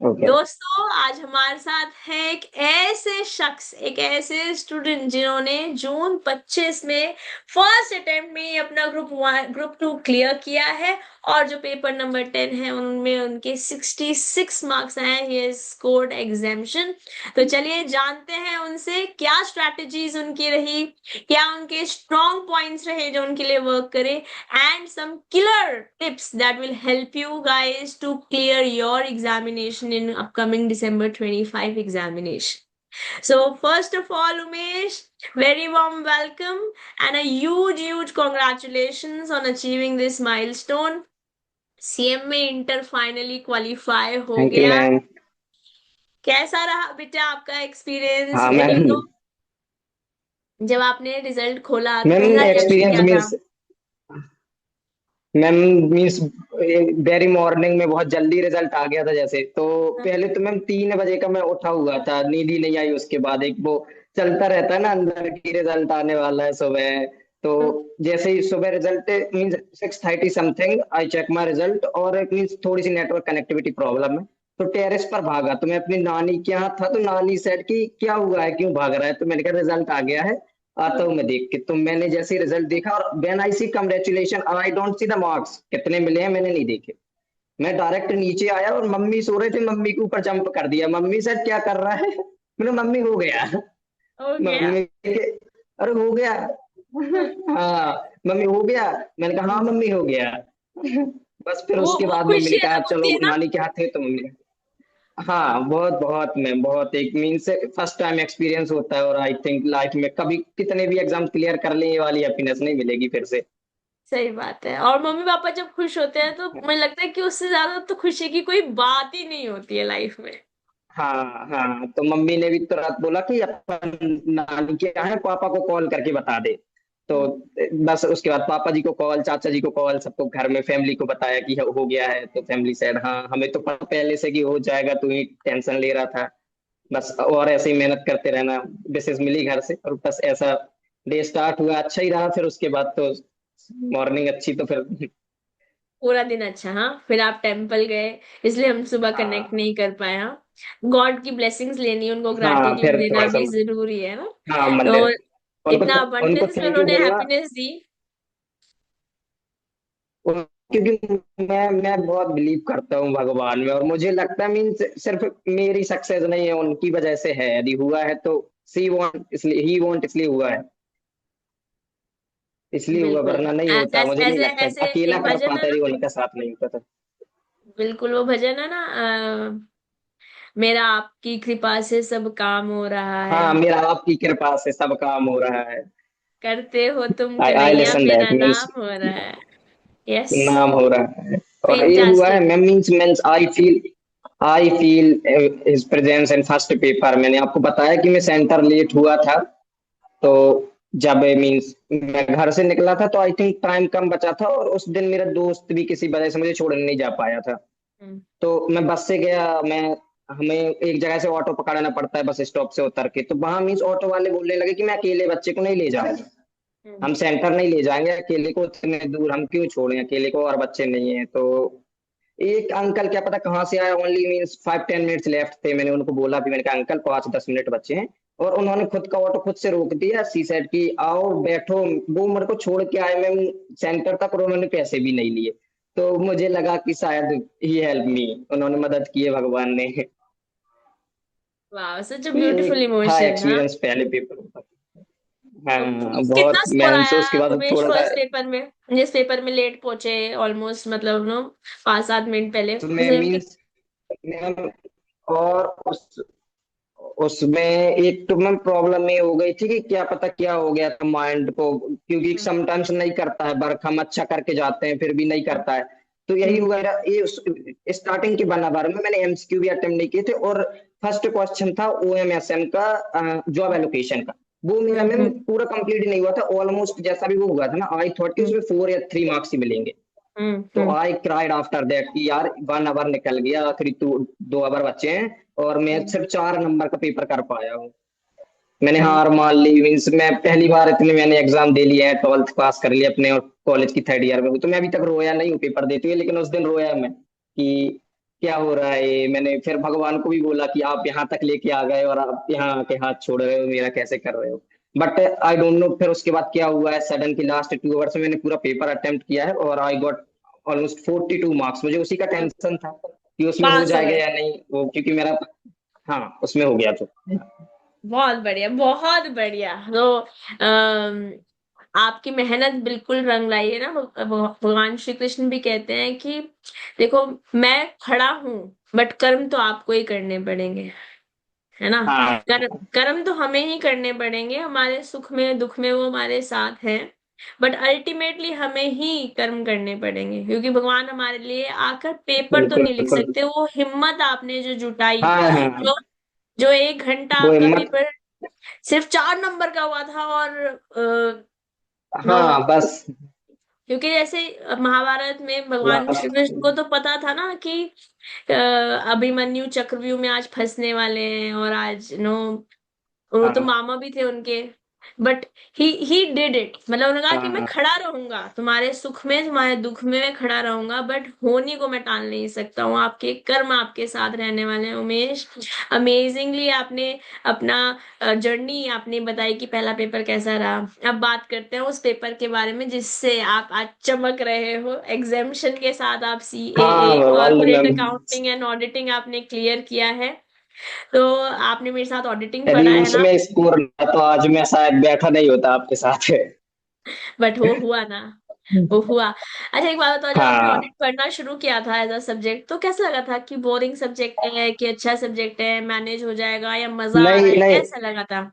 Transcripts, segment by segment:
Okay. दोस्तों आज हमारे साथ है एक ऐसे शख्स, एक ऐसे स्टूडेंट जिन्होंने जून 25 में फर्स्ट अटेम्प्ट में ही अपना ग्रुप 2 क्लियर किया है। और जो पेपर नंबर 10 है उनमें उनके 66 मार्क्स आए हैं। He scored examination. तो चलिए जानते हैं उनसे क्या स्ट्रैटेजीज उनकी रही, क्या उनके स्ट्रॉन्ग पॉइंट्स रहे जो उनके लिए वर्क करे, and some killer tips that will help you guys to clear your examination in upcoming December 25 examination. So first of all, Umesh, very warm welcome and a huge congratulations on achieving this milestone. CM में inter finally qualify हो thank you गया। Ma'am. कैसा रहा बेटा आपका experience? हाँ you ma'am. No, जब आपने रिजल्ट खोला तो मैम पहला रिएक्शन एक्सपीरियंस क्या था? Means ma'am means very morning में बहुत जल्दी रिजल्ट आ गया था। जैसे तो पहले तो मैम 3 बजे का मैं उठा हुआ था, नींद ही नहीं आई। उसके बाद एक वो चलता रहता है ना अंदर की, रिजल्ट आने वाला है सुबह। तो जैसे ही सुबह result means 6:30 something I check my result, और मीन्स थोड़ी सी नेटवर्क कनेक्टिविटी प्रॉब्लम है। तो टेरेस पर भागा, तो मैं अपनी नानी के यहाँ था। तो नानी सेड कि क्या हुआ है, क्यों भाग रहा है? तो मैंने कहा रिजल्ट आ गया है, आता हूँ मैं देख के। तो मैंने जैसे रिजल्ट देखा, और when I see congratulation I don't see the marks कितने मिले हैं, मैंने नहीं देखे। मैं डायरेक्ट नीचे आया और मम्मी सो रहे थे, मम्मी के ऊपर जंप कर दिया। मम्मी सर क्या कर रहा है? मैंने मम्मी हो गया। हो गया। मम्मी के अरे हो गया। हाँ मम्मी हो गया। मैंने कहा हाँ मम्मी हो गया। बस फिर उसके वो बाद मम्मी खुशी ने कहा अलग होती चलो है ना। नानी के हाथ थे, तो मम्मी ने हाँ बहुत बहुत मैम, बहुत एक मीन्स फर्स्ट टाइम एक्सपीरियंस होता है। और आई थिंक लाइफ में कभी कितने भी एग्जाम क्लियर कर लें, ये वाली हैप्पीनेस नहीं मिलेगी फिर से। सही बात है। और मम्मी पापा जब खुश होते हैं तो मुझे लगता है कि उससे ज्यादा तो खुशी की कोई बात ही नहीं होती है लाइफ में। हाँ हाँ, तो मम्मी ने भी तुरंत बोला कि अपन नानी के यहाँ है, पापा को कॉल करके बता दे। तो हम्म। बस उसके बाद पापा जी को कॉल, चाचा जी को कॉल, सबको घर में फैमिली को बताया कि हो गया है। तो फैमिली सेड हाँ हमें तो पता पहले से कि हो जाएगा, तू ही टेंशन ले रहा था। बस और ऐसे ही मेहनत करते रहना। डिशेस मिली घर से, और बस ऐसा डे स्टार्ट हुआ, अच्छा ही रहा। फिर उसके बाद तो मॉर्निंग अच्छी, तो फिर पूरा दिन अच्छा। हाँ, फिर आप टेम्पल गए, इसलिए हम सुबह कनेक्ट हाँ नहीं कर पाए। हाँ, गॉड की ब्लेसिंग्स लेनी, उनको हाँ ग्रैटिट्यूड फिर देना थोड़ा सा भी जरूरी है ना। हाँ तो मंदिर, उनको इतना उनको अबंडेंस में थैंक यू उन्होंने बोलना। हैप्पीनेस दी। क्योंकि मैं बहुत बिलीव करता हूँ भगवान में, और मुझे लगता है मीन्स सिर्फ मेरी सक्सेस नहीं है, उनकी वजह से है। यदि हुआ है तो सी वॉन्ट इसलिए, ही वॉन्ट इसलिए हुआ है, इसलिए हुआ, बिल्कुल। वरना नहीं होता। ऐसे मुझे नहीं ऐसे लगता ऐसे अकेला एक कर भजन है पाता ना। यदि उनका साथ नहीं होता तो। बिल्कुल, वो भजन है ना, मेरा आपकी कृपा से सब काम हो रहा है। हाँ मेरा आपकी कृपा से सब काम हो रहा है। करते हो तुम आई आई कन्हैया, लिसन दैट मेरा मीन्स नाम हो रहा है। यस। नाम हो रहा है। और ये हुआ है fantastic. Ma'am, means means I feel his presence in first paper. मैंने आपको बताया कि मैं सेंटर लेट हुआ था। तो जब मीन्स मैं घर से निकला था, तो आई थिंक टाइम कम बचा था, और उस दिन मेरा दोस्त भी किसी वजह से मुझे छोड़ने नहीं जा पाया था। तो मैं बस से गया। मैं हमें एक जगह से ऑटो पकड़ना पड़ता है बस स्टॉप से उतर के। तो वहां मीन्स ऑटो वाले बोलने लगे कि मैं अकेले बच्चे को नहीं ले जाऊंगा, हम सेंटर नहीं ले जाएंगे अकेले को, इतने दूर हम क्यों छोड़ें अकेले को, और बच्चे नहीं है। तो एक अंकल क्या पता कहाँ से आया, ओनली मीन्स 5-10 मिनट्स लेफ्ट थे। मैंने उनको बोला भी, मैंने कहा अंकल 5-10 मिनट बचे हैं। और उन्होंने खुद का ऑटो खुद से रोक दिया, सी सेड की आओ बैठो। वो मेरे को छोड़ के आए मैम सेंटर तक, और उन्होंने पैसे भी नहीं लिए। तो मुझे लगा कि शायद ही हेल्प मी, उन्होंने मदद की है भगवान ने। वाह, सच अ ये ब्यूटीफुल था इमोशन। हाँ। एक्सपीरियंस पहले पेपर का। हाँ कितना बहुत स्कोर मैम, आया से उसके बाद उमेश थोड़ा सा। फर्स्ट पेपर में? जिस पेपर में लेट पहुंचे ऑलमोस्ट, मतलब नो 5-7 मिनट पहले, तो मैं उसे मीन्स मैम, और उसमें एक तो मैम प्रॉब्लम ये हो गई थी कि क्या पता क्या हो गया था माइंड को, क्योंकि समटाइम्स नहीं करता है वर्क, हम अच्छा करके जाते हैं फिर भी नहीं करता है। तो यही हुआ था। ये स्टार्टिंग के बार में मैंने एमसीक्यू भी अटेम्प्ट नहीं किए थे। और फर्स्ट क्वेश्चन था ओएमएसएम का, जॉब एलोकेशन का। वो मेरा मैम पूरा कंप्लीट नहीं हुआ था ऑलमोस्ट। जैसा भी वो हुआ था ना, आई थॉट कि उसमें 4 या 3 मार्क्स ही मिलेंगे। तो आई क्राइड आफ्टर दैट कि यार 1 आवर निकल गया, आखिरी 2 आवर बचे हैं, और मैं सिर्फ 4 नंबर का पेपर कर पाया हूँ। मैंने हार मान ली। मीन्स मैं पहली बार इतने मैंने एग्जाम दे लिया है, 12th पास कर लिया अपने, और कॉलेज की 3rd ईयर में हूँ। तो मैं अभी तक रोया नहीं हूँ पेपर देते हुए, लेकिन उस दिन रोया मैं कि क्या हो रहा है ये। मैंने फिर भगवान को भी बोला कि आप यहाँ तक लेके आ गए और आप यहाँ के हाथ छोड़ रहे हो, मेरा कैसे कर रहे हो। बट आई डोंट नो फिर उसके बाद क्या हुआ है सडन की लास्ट 2 आवर्स में मैंने पूरा पेपर अटेम्प्ट किया है और आई गॉट ऑलमोस्ट 42 मार्क्स। मुझे उसी का टेंशन था कि उसमें हो पास हो जाएगा गए। या नहीं वो, क्योंकि मेरा, हाँ उसमें हो गया तो। बहुत बढ़िया, बहुत बढ़िया। तो आपकी मेहनत बिल्कुल रंग लाई है ना। भगवान श्री कृष्ण भी कहते हैं कि देखो, मैं खड़ा हूं, बट कर्म तो आपको ही करने पड़ेंगे, है ना। हाँ कर्म तो हमें ही करने पड़ेंगे, हमारे सुख में दुख में वो हमारे साथ हैं। बट अल्टीमेटली हमें ही कर्म करने पड़ेंगे, क्योंकि भगवान हमारे लिए आकर पेपर तो बिल्कुल नहीं लिख बिल्कुल। सकते। वो हिम्मत आपने जो जुटाई, हाँ हाँ, जो जो 1 घंटा वो आपका हिम्मत। पेपर सिर्फ 4 नंबर का हुआ था, और नो, हाँ बस। क्योंकि जैसे महाभारत में भगवान श्री लास्ट। कृष्ण को तो पता था ना कि अभिमन्यु चक्रव्यूह में आज फंसने वाले हैं, और आज नो, वो तो हाँ मामा भी थे उनके। बट ही डिड इट, मतलब उन्होंने कहा कि मैं हाँ खड़ा रहूंगा तुम्हारे सुख में तुम्हारे दुख में, मैं खड़ा रहूंगा, बट होनी को मैं टाल नहीं सकता हूँ। आपके कर्म आपके साथ रहने वाले हैं उमेश। अमेजिंगली आपने अपना जर्नी आपने बताई कि पहला पेपर कैसा रहा। अब बात करते हैं उस पेपर के बारे में जिससे आप आज चमक रहे हो। एग्जामिशन के साथ आप सीएए हाँ, all corporate ma'am. Accounting and auditing आपने क्लियर किया है। तो आपने मेरे साथ ऑडिटिंग यदि पढ़ा है ना। उसमें स्कोर ना तो आज मैं शायद बैठा नहीं होता आपके साथ। बट वो हुआ ना, वो हुआ। अच्छा एक बात बताओ, जब आपने हाँ। ऑडिट पढ़ना शुरू किया था एज अ सब्जेक्ट, तो कैसा लगा था? कि बोरिंग सब्जेक्ट है कि अच्छा सब्जेक्ट है, मैनेज हो जाएगा, या मजा आ रहा नहीं है, नहीं, कैसा लगा था?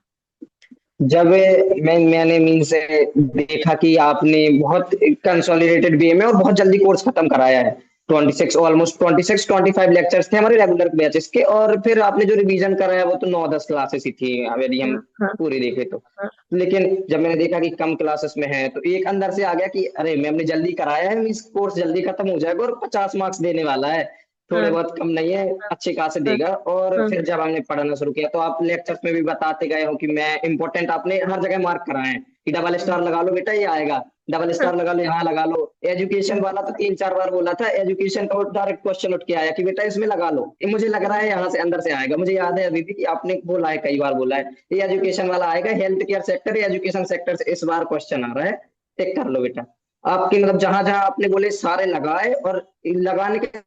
जब मैंने मीन से देखा कि आपने बहुत कंसोलिडेटेड बीए में और बहुत जल्दी कोर्स खत्म कराया है। 26 ऑलमोस्ट 26-25 लेक्चर्स थे हमारे रेगुलर बैचेस के, और फिर आपने जो रिवीजन कराया वो तो 9-10 क्लासेस ही थी यदि हम हाँ हाँ पूरी देखें तो। हाँ लेकिन जब मैंने देखा कि कम क्लासेस में है तो एक अंदर से आ गया कि अरे मैम ने जल्दी कराया है, मीन्स कोर्स जल्दी खत्म हो जाएगा और 50 मार्क्स देने वाला है, थोड़े हाँ बहुत कम नहीं है, अच्छे खासे हाँ देगा। और हाँ फिर जब हमने पढ़ना शुरू किया तो आप लेक्चर्स में भी बताते गए हो कि मैं इंपॉर्टेंट आपने हर जगह मार्क कराए हैं कि डबल हाँ स्टार लगा लो बेटा ये आएगा, डबल हाँ स्टार लगा लो यहाँ लगा लो। एजुकेशन वाला तो 3-4 बार बोला था, एजुकेशन का डायरेक्ट क्वेश्चन उठ के आया कि बेटा इसमें लगा लो, ये मुझे लग रहा है यहाँ से अंदर से आएगा। मुझे याद है अभी भी कि आपने बोला है, कई बार बोला है ये एजुकेशन वाला आएगा, हेल्थ केयर सेक्टर या एजुकेशन सेक्टर से इस बार क्वेश्चन आ रहा है, टिक कर लो बेटा। आपके मतलब जहां जहां आपने बोले सारे लगाए, और लगाने के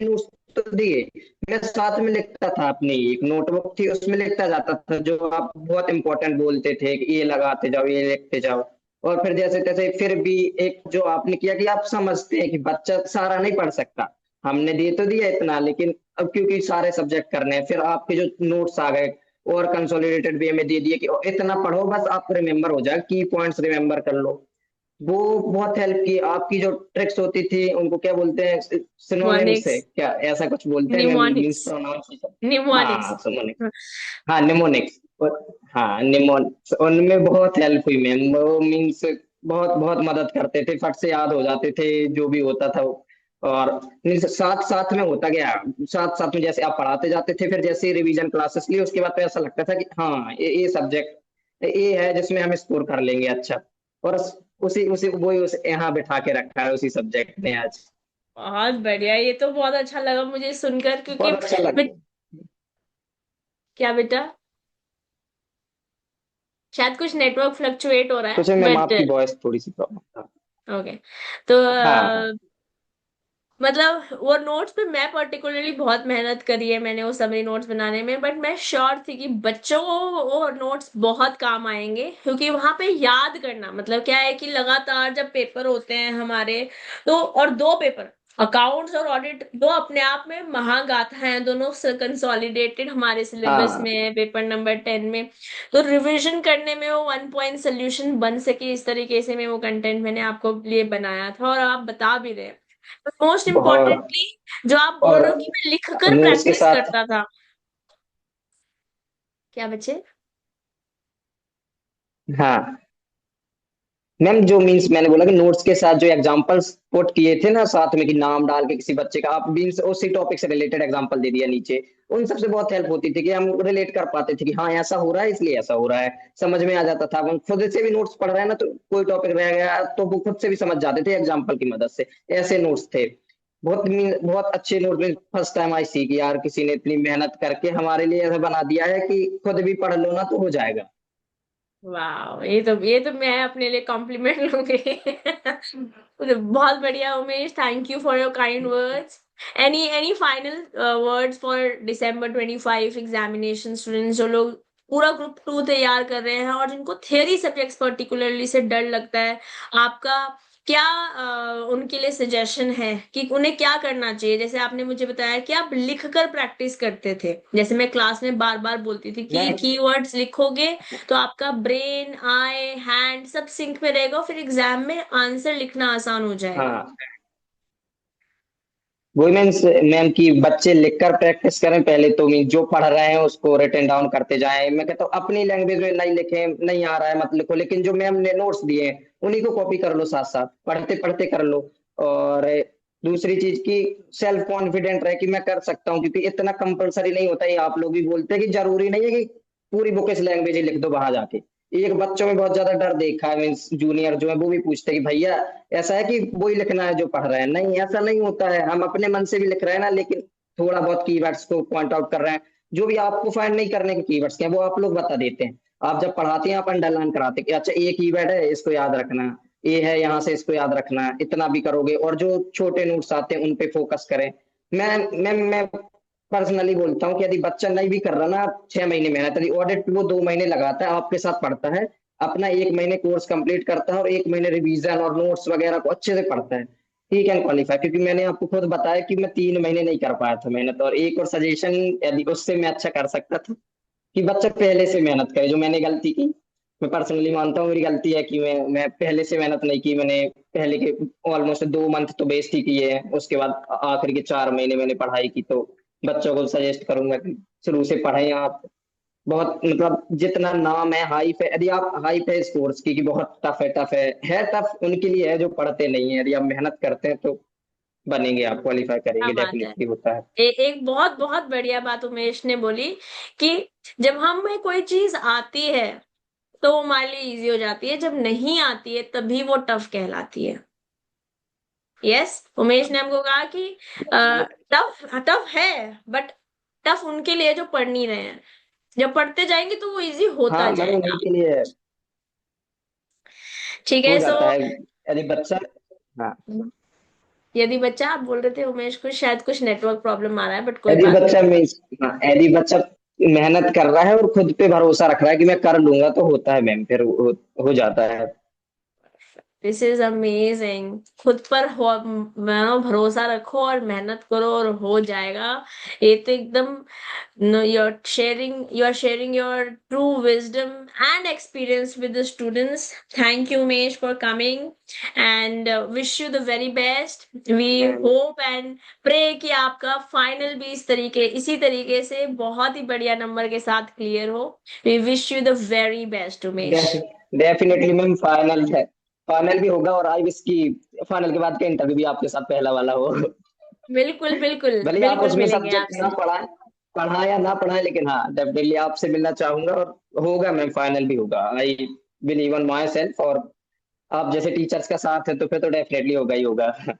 notes तो दिए। मैं साथ में लिखता था, अपनी एक नोटबुक थी उसमें लिखता जाता था जो आप बहुत इंपॉर्टेंट बोलते थे कि ये लगाते जाओ ये लिखते जाओ। और फिर जैसे तैसे फिर भी एक जो आपने किया कि आप समझते हैं कि बच्चा सारा नहीं पढ़ सकता, हमने दे तो दिया इतना, लेकिन अब क्योंकि सारे सब्जेक्ट करने हैं, फिर आपके जो नोट्स आ गए और कंसोलिडेटेड वे में दे दिए कि इतना पढ़ो बस आपको रिमेम्बर हो जाए, की पॉइंट्स रिमेम्बर कर लो। वो बहुत हेल्प की। आपकी जो ट्रिक्स होती थी उनको क्या बोलते हैं, सिनोनिम्स निमोनिक्स, है क्या, ऐसा कुछ बोलते हैं, मैं मीन्स निमोनिक्स, प्रोनाउंसिएशन। निमोनिक्स। हाँ सिनोनिम्स। हाँ निमोनिक्स। हाँ निमोनिक्स, उनमें बहुत हेल्प हुई मैम, वो मीन्स बहुत बहुत मदद करते थे, फट से याद हो जाते थे जो भी होता था वो। और means साथ साथ में होता गया, साथ साथ में जैसे आप पढ़ाते जाते थे, फिर जैसे रिवीजन क्लासेस ली उसके बाद तो ऐसा लगता था कि हाँ ये सब्जेक्ट ये है जिसमें हम स्कोर कर लेंगे अच्छा। और उसी उसी वही उस यहाँ बिठा के रखा है उसी सब्जेक्ट ने आज। बहुत बढ़िया, ये तो बहुत अच्छा लगा मुझे सुनकर, क्योंकि बहुत अच्छा मैं, लगता क्या बेटा? शायद कुछ नेटवर्क फ्लक्चुएट हो रहा है, कुछ है मैम, बट आपकी वॉइस थोड़ी सी प्रॉब्लम। ओके। तो हाँ हाँ मतलब वो नोट्स पे मैं पर्टिकुलरली बहुत मेहनत करी है मैंने, वो समरी नोट्स बनाने में। बट मैं श्योर थी कि बच्चों को वो नोट्स बहुत काम आएंगे, क्योंकि वहां पे याद करना मतलब क्या है कि लगातार जब पेपर होते हैं हमारे, तो और 2 पेपर, अकाउंट्स और ऑडिट, दो अपने आप में महागाथा हैं, दोनों कंसोलिडेटेड हमारे सिलेबस हाँ। में है, पेपर नंबर 10 में। तो रिवीजन करने में वो 1 पॉइंट सोल्यूशन बन सके, इस तरीके से मैं वो कंटेंट मैंने आपको लिए बनाया था, और आप बता भी रहे। मोस्ट बहुत। इम्पोर्टेंटली, जो आप बोल और रहे हो कि मैं लिख कर नोट्स के प्रैक्टिस साथ, करता था, क्या बच्चे? हाँ मैम जो मीन्स मैंने बोला कि नोट्स के साथ जो एग्जांपल्स पुट किए थे ना साथ में, कि नाम डाल के किसी बच्चे का आप मीन्स उसी टॉपिक से रिलेटेड एग्जांपल दे दिया नीचे, उन सबसे बहुत हेल्प होती थी कि हम रिलेट कर पाते थे कि हाँ ऐसा हो रहा है इसलिए ऐसा हो रहा है, समझ में आ जाता था। हम खुद से भी नोट्स पढ़ रहे हैं ना तो कोई टॉपिक रह गया तो वो खुद से भी समझ जाते थे एग्जाम्पल की मदद से, ऐसे नोट्स थे। बहुत अच्छे नोट में फर्स्ट टाइम आई सी कि यार किसी ने इतनी मेहनत करके हमारे लिए ऐसा बना दिया है कि खुद भी पढ़ लो ना तो हो जाएगा। वाह, ये तो मैं अपने लिए कॉम्प्लीमेंट लूंगी। तो बहुत बढ़िया Umesh, thank you for your kind words. Any final words for December 25 examination students, जो लोग पूरा ग्रुप टू तैयार कर रहे हैं और जिनको थियरी सब्जेक्ट्स पर्टिकुलरली से डर लगता है, आपका क्या उनके लिए सजेशन है कि उन्हें क्या करना चाहिए? जैसे आपने मुझे बताया कि आप लिखकर प्रैक्टिस करते थे, जैसे मैं क्लास में बार बार बोलती थी कि मैं कीवर्ड्स लिखोगे तो आपका ब्रेन, आई, हैंड सब सिंक में रहेगा, फिर एग्जाम में आंसर लिखना आसान हो जाएगा। हाँ वही मीन्स मैम की बच्चे लिखकर प्रैक्टिस करें पहले, तो मीन जो पढ़ रहे हैं उसको रिटन डाउन करते जाएं। मैं कहता हूँ अपनी लैंग्वेज में नहीं लिखे, नहीं आ रहा है मत लिखो, लेकिन जो मैम ने नोट्स दिए हैं उन्हीं को कॉपी कर लो, साथ साथ पढ़ते पढ़ते कर लो। और दूसरी चीज की सेल्फ कॉन्फिडेंट रहे कि मैं कर सकता हूँ, क्योंकि इतना कंपलसरी नहीं होता है। आप लोग भी बोलते हैं कि जरूरी नहीं है कि पूरी बुक इस लैंग्वेज ही लिख दो वहां जाके। एक बच्चों में बहुत ज्यादा डर देखा है, मीन्स जूनियर जो है वो भी पूछते हैं कि भैया ऐसा है कि वो ही लिखना है जो पढ़ रहे हैं। नहीं, ऐसा नहीं होता है, हम अपने मन से भी लिख रहे हैं ना, लेकिन थोड़ा बहुत कीवर्ड्स को पॉइंट आउट कर रहे हैं। जो भी आपको फाइंड नहीं करने के कीवर्ड्स हैं वो आप लोग बता देते हैं। आप जब पढ़ाते हैं आप अंडरलाइन कराते हैं कि अच्छा ये कीवर्ड है इसको याद रखना, ये है यहाँ से इसको याद रखना, इतना भी करोगे। और जो छोटे नोट्स आते हैं उन पे फोकस करें। मैं पर्सनली बोलता हूँ कि यदि बच्चा नहीं भी कर रहा ना, 6 महीने मेहनत, यदि ऑडिट वो 2 महीने लगाता है आपके साथ पढ़ता है, अपना 1 महीने कोर्स कंप्लीट करता है और 1 महीने रिवीजन और नोट्स वगैरह को अच्छे से पढ़ता है, ही कैन क्वालिफाई। क्योंकि मैंने आपको खुद बताया कि मैं 3 महीने नहीं कर पाया था मेहनत। और एक और सजेशन, यदि उससे मैं अच्छा कर सकता था, कि बच्चा पहले से मेहनत करे। जो मैंने गलती की, मैं पर्सनली मानता हूँ मेरी गलती है कि मैं पहले से मेहनत नहीं की। मैंने पहले के ऑलमोस्ट 2 मंथ तो वेस्ट ही किए हैं, उसके बाद आखिर के 4 महीने मैंने पढ़ाई की। तो बच्चों को सजेस्ट करूंगा कि शुरू से पढ़ें आप। बहुत मतलब जितना नाम है हाइप है, यदि आप हाइप है इस कोर्स की कि बहुत टफ है, टफ है टफ उनके लिए है जो पढ़ते नहीं है। यदि आप मेहनत करते हैं तो बनेंगे, आप क्वालिफाई क्या करेंगे, बात है। डेफिनेटली होता है। एक बहुत बहुत बढ़िया बात उमेश ने बोली कि जब हमें कोई चीज आती है तो वो हमारे लिए इजी हो जाती है, जब नहीं आती है तभी वो टफ कहलाती है। यस, उमेश ने हमको कहा कि टफ टफ है, बट टफ उनके लिए जो पढ़ नहीं रहे हैं, जब पढ़ते जाएंगे तो वो इजी होता हाँ मैम जाएगा। उन्हीं के लिए है, ठीक हो है, सो जाता है यदि बच्चा। हाँ यदि बच्चा, आप बोल रहे थे उमेश को शायद कुछ नेटवर्क प्रॉब्लम आ रहा है, बट कोई यदि बात बच्चा मीन्स, हाँ यदि बच्चा मेहनत कर रहा है और खुद पे भरोसा रख रहा है कि मैं कर लूंगा, तो होता है मैम, फिर हो जाता है। This is amazing. खुद पर हो, मानो भरोसा रखो और मेहनत करो और हो जाएगा। ये तो एकदम, no, you are sharing your true wisdom and experience with the students. Thank you Mesh for coming, and wish you the very best. We ma'am hope and pray कि आपका फाइनल भी इसी तरीके से बहुत ही बढ़िया नंबर के साथ क्लियर हो। We wish you the very best Umesh. Definitely ma'am, final है, फाइनल भी होगा। और आई विश की फाइनल के बाद का इंटरव्यू भी आपके साथ पहला वाला हो। बिल्कुल बिल्कुल भले आप बिल्कुल उसमें मिलेंगे सब्जेक्ट ना आपसे। पढ़ाएं, पढ़ाएं या ना पढ़ाएं, लेकिन हाँ डेफिनेटली आपसे मिलना चाहूंगा। और होगा मैम, फाइनल भी होगा, I believe on my self. और आप जैसे टीचर्स का साथ है तो फिर तो डेफिनेटली होगा ही होगा।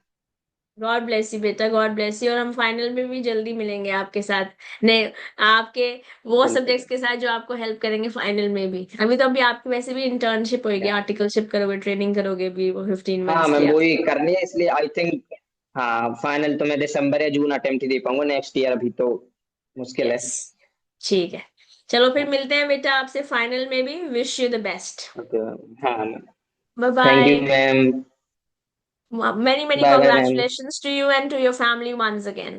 गॉड ब्लेस यू बेटा, गॉड ब्लेस यू, और हम फाइनल में भी जल्दी मिलेंगे आपके साथ। नहीं, आपके वो बिल्कुल। सब्जेक्ट्स के साथ जो आपको हेल्प करेंगे फाइनल में भी। अभी आपकी वैसे भी इंटर्नशिप होगी, आर्टिकलशिप करोगे, ट्रेनिंग करोगे भी, वो 15 मंथ्स हाँ की मैम आप। वही करनी है, इसलिए आई थिंक हाँ फाइनल तो मैं दिसंबर या जून अटेम्प्ट ही दे पाऊंगा नेक्स्ट ईयर, अभी तो मुश्किल है। यस, ठीक है। चलो फिर मिलते हैं बेटा आपसे फाइनल में भी। Wish you the best. Okay. हाँ, bye thank you bye. Ma'am. Many bye bye ma'am. congratulations to you and to your family once again.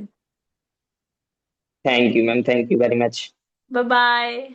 Thank you ma'am, thank you very much. Bye bye.